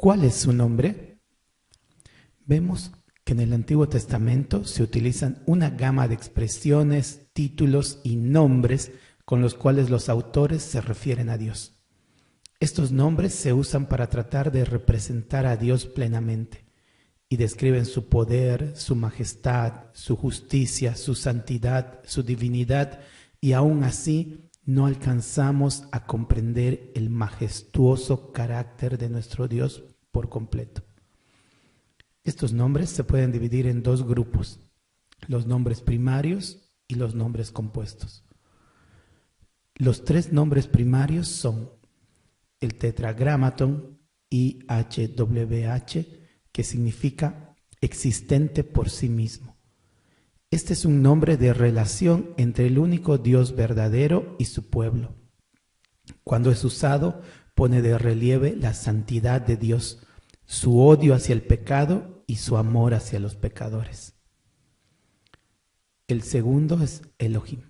¿Cuál es su nombre? Vemos que en el Antiguo Testamento se utilizan una gama de expresiones, títulos y nombres con los cuales los autores se refieren a Dios. Estos nombres se usan para tratar de representar a Dios plenamente y describen su poder, su majestad, su justicia, su santidad, su divinidad, y aún así no alcanzamos a comprender el majestuoso carácter de nuestro Dios por completo. Estos nombres se pueden dividir en dos grupos: los nombres primarios y los nombres compuestos. Los tres nombres primarios son el tetragramatón IHWH, que significa existente por sí mismo. Este es un nombre de relación entre el único Dios verdadero y su pueblo. Cuando es usado, pone de relieve la santidad de Dios, su odio hacia el pecado y su amor hacia los pecadores. El segundo es Elohim,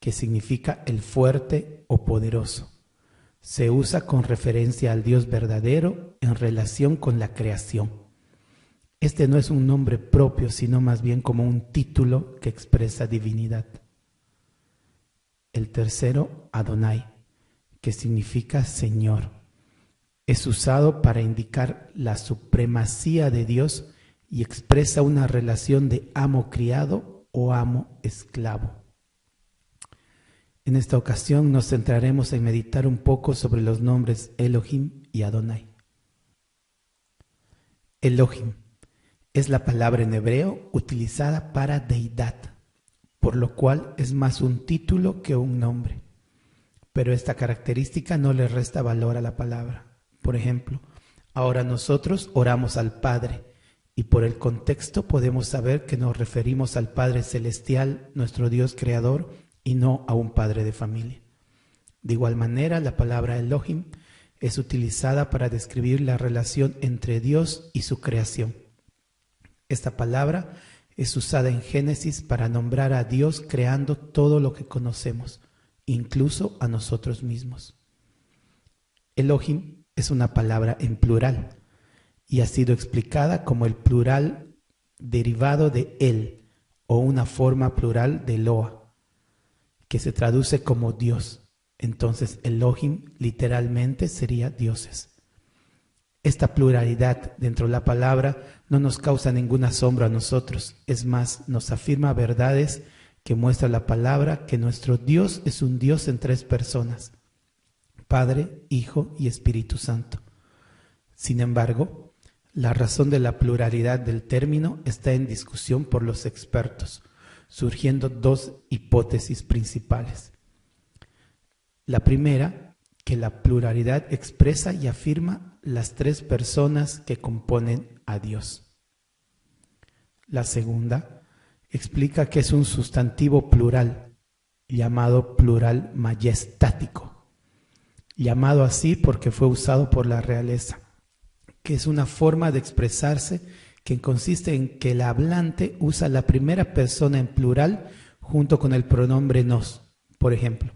que significa el fuerte o poderoso. Se usa con referencia al Dios verdadero en relación con la creación. Este no es un nombre propio, sino más bien como un título que expresa divinidad. El tercero, Adonai, que significa Señor. Es usado para indicar la supremacía de Dios y expresa una relación de amo-criado o amo-esclavo. En esta ocasión nos centraremos en meditar un poco sobre los nombres Elohim y Adonai. Elohim es la palabra en hebreo utilizada para deidad, por lo cual es más un título que un nombre. Pero esta característica no le resta valor a la palabra. Por ejemplo, ahora nosotros oramos al Padre, y por el contexto podemos saber que nos referimos al Padre Celestial, nuestro Dios Creador, y no a un padre de familia. De igual manera, la palabra Elohim es utilizada para describir la relación entre Dios y su creación. Esta palabra es usada en Génesis para nombrar a Dios creando todo lo que conocemos, incluso a nosotros mismos. Elohim es una palabra en plural y ha sido explicada como el plural derivado de El o una forma plural de Eloah, que se traduce como Dios. Entonces Elohim literalmente sería dioses. Esta pluralidad dentro de la palabra no nos causa ningún asombro a nosotros. Es más, nos afirma verdades que muestra la palabra que nuestro Dios es un Dios en tres personas: Padre, Hijo y Espíritu Santo. Sin embargo, la razón de la pluralidad del término está en discusión por los expertos, surgiendo dos hipótesis principales. La primera, que la pluralidad expresa y afirma las tres personas que componen a Dios. La segunda, explica que es un sustantivo plural, llamado plural majestático, llamado así porque fue usado por la realeza, que es una forma de expresarse que consiste en que el hablante usa la primera persona en plural junto con el pronombre nos. Por ejemplo,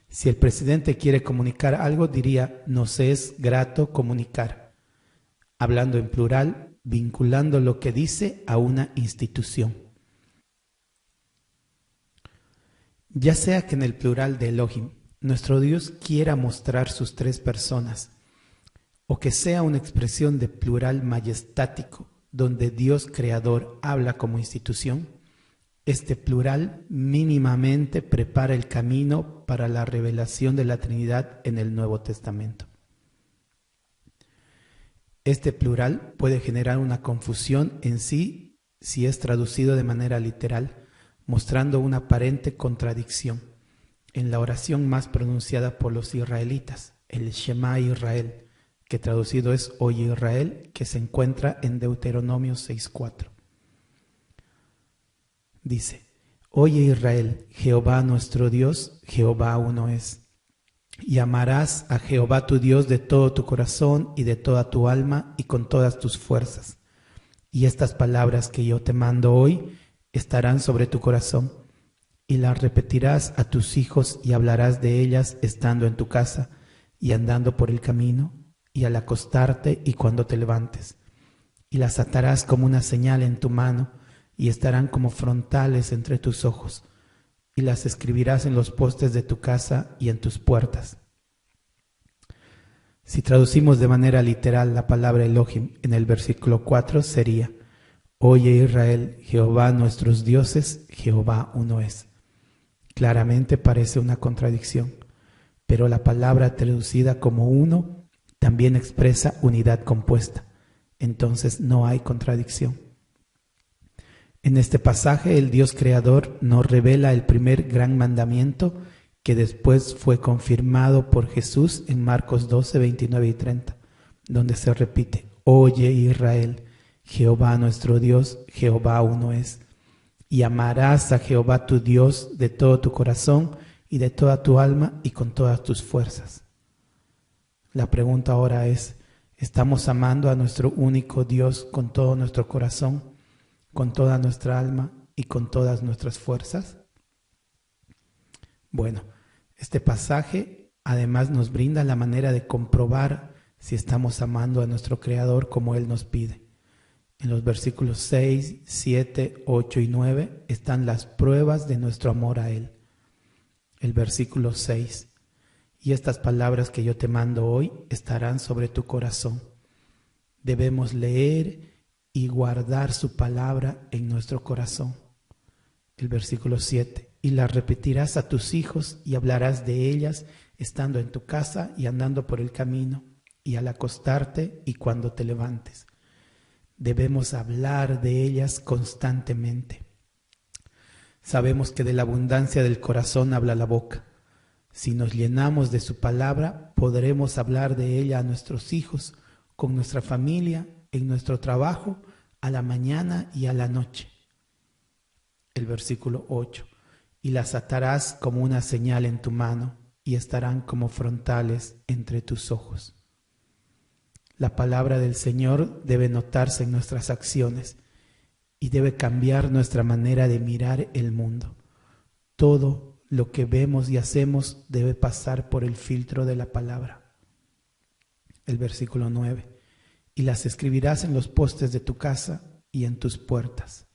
si el presidente quiere comunicar algo, diría: nos es grato comunicar, hablando en plural, vinculando lo que dice a una institución. Ya sea que en el plural de Elohim nuestro Dios quiera mostrar sus tres personas, o que sea una expresión de plural majestático, donde Dios creador habla como institución, este plural mínimamente prepara el camino para la revelación de la Trinidad en el Nuevo Testamento. Este plural puede generar una confusión en sí si es traducido de manera literal, mostrando una aparente contradicción en la oración más pronunciada por los israelitas, el Shema Israel, que traducido es Oye Israel, que se encuentra en Deuteronomio 6:4. Dice: Oye Israel, Jehová nuestro Dios, Jehová uno es. Y amarás a Jehová tu Dios de todo tu corazón y de toda tu alma y con todas tus fuerzas. Y estas palabras que yo te mando hoy estarán sobre tu corazón, y las repetirás a tus hijos y hablarás de ellas estando en tu casa y andando por el camino y al acostarte y cuando te levantes. Y las atarás como una señal en tu mano y estarán como frontales entre tus ojos. Y las escribirás en los postes de tu casa y en tus puertas. Si traducimos de manera literal la palabra Elohim en el versículo 4 sería: Oye Israel, Jehová nuestros dioses, Jehová uno es. Claramente parece una contradicción, pero la palabra traducida como uno también expresa unidad compuesta, entonces no hay contradicción. En este pasaje el Dios creador nos revela el primer gran mandamiento que después fue confirmado por Jesús en Marcos 12, 29 y 30, donde se repite: Oye Israel, Jehová nuestro Dios, Jehová uno es. Y amarás a Jehová tu Dios de todo tu corazón y de toda tu alma y con todas tus fuerzas. La pregunta ahora es: ¿estamos amando a nuestro único Dios con todo nuestro corazón, con toda nuestra alma y con todas nuestras fuerzas? Bueno, este pasaje además nos brinda la manera de comprobar si estamos amando a nuestro Creador como Él nos pide. En los versículos 6, 7, 8 y 9 están las pruebas de nuestro amor a Él. El versículo 6: Y estas palabras que yo te mando hoy estarán sobre tu corazón. Debemos leer y guardar su palabra en nuestro corazón. El versículo 7: Y las repetirás a tus hijos y hablarás de ellas estando en tu casa y andando por el camino y al acostarte y cuando te levantes. Debemos hablar de ellas constantemente. Sabemos que de la abundancia del corazón habla la boca. Si nos llenamos de su palabra, podremos hablar de ella a nuestros hijos, con nuestra familia, en nuestro trabajo, a la mañana y a la noche. El versículo 8: Y las atarás como una señal en tu mano y estarán como frontales entre tus ojos. La palabra del Señor debe notarse en nuestras acciones y debe cambiar nuestra manera de mirar el mundo. Todo lo que vemos y hacemos debe pasar por el filtro de la palabra. El versículo 9: Y las escribirás en los postes de tu casa y en tus puertas.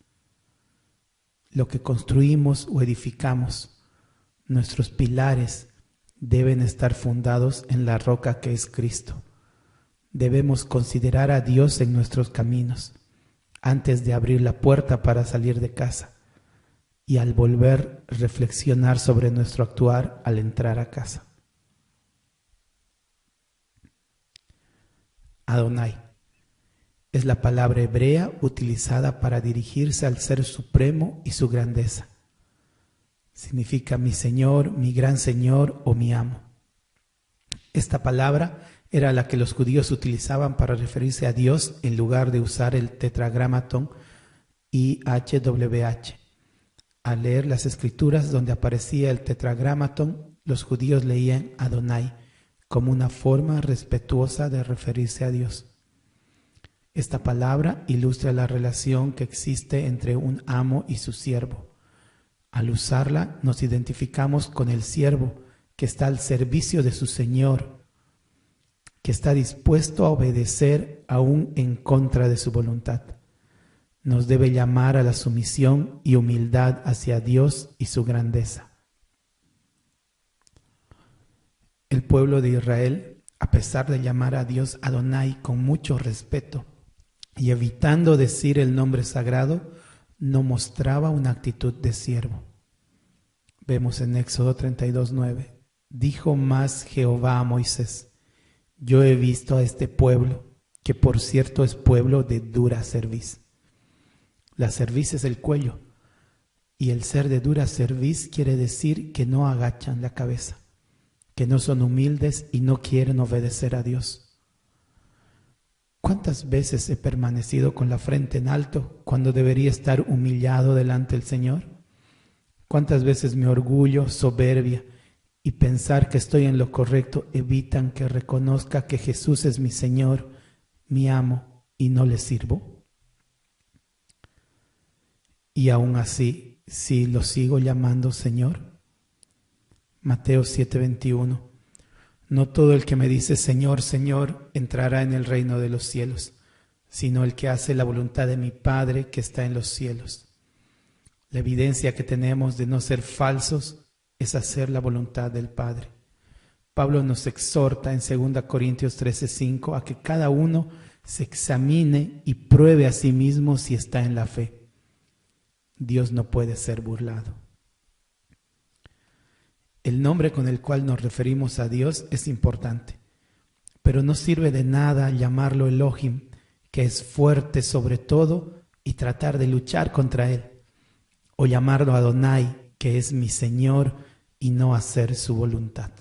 Lo que construimos o edificamos, nuestros pilares, deben estar fundados en la roca que es Cristo. Debemos considerar a Dios en nuestros caminos, antes de abrir la puerta para salir de casa, y al volver reflexionar sobre nuestro actuar al entrar a casa. Adonai es la palabra hebrea utilizada para dirigirse al Ser Supremo y su grandeza. Significa mi Señor, mi gran Señor o mi amo. Esta palabra era la que los judíos utilizaban para referirse a Dios en lugar de usar el tetragramatón IHWH. Al leer las escrituras donde aparecía el tetragramatón, los judíos leían Adonai como una forma respetuosa de referirse a Dios. Esta palabra ilustra la relación que existe entre un amo y su siervo. Al usarla nos identificamos con el siervo que está al servicio de su Señor, que está dispuesto a obedecer aún en contra de su voluntad. Nos debe llamar a la sumisión y humildad hacia Dios y su grandeza. El pueblo de Israel, a pesar de llamar a Dios Adonai con mucho respeto y evitando decir el nombre sagrado, no mostraba una actitud de siervo. Vemos en Éxodo 32:9: Dijo más Jehová a Moisés: Yo he visto a este pueblo, que por cierto es pueblo de dura cerviz. La cerviz es el cuello, y el ser de dura cerviz quiere decir que no agachan la cabeza, que no son humildes y no quieren obedecer a Dios. ¿Cuántas veces he permanecido con la frente en alto cuando debería estar humillado delante del Señor? ¿Cuántas veces mi orgullo, soberbia y pensar que estoy en lo correcto evitan que reconozca que Jesús es mi Señor, mi amo, y no le sirvo? Y aún así, sí lo sigo llamando Señor. Mateo 7:21: No todo el que me dice Señor, Señor, entrará en el reino de los cielos, sino el que hace la voluntad de mi Padre que está en los cielos. La evidencia que tenemos de no ser falsos es hacer la voluntad del Padre. Pablo nos exhorta en 2 Corintios 13:5 a que cada uno se examine y pruebe a sí mismo si está en la fe. Dios no puede ser burlado. El nombre con el cual nos referimos a Dios es importante, pero no sirve de nada llamarlo Elohim, que es fuerte sobre todo, y tratar de luchar contra él, o llamarlo Adonai, que es mi Señor, y no hacer su voluntad.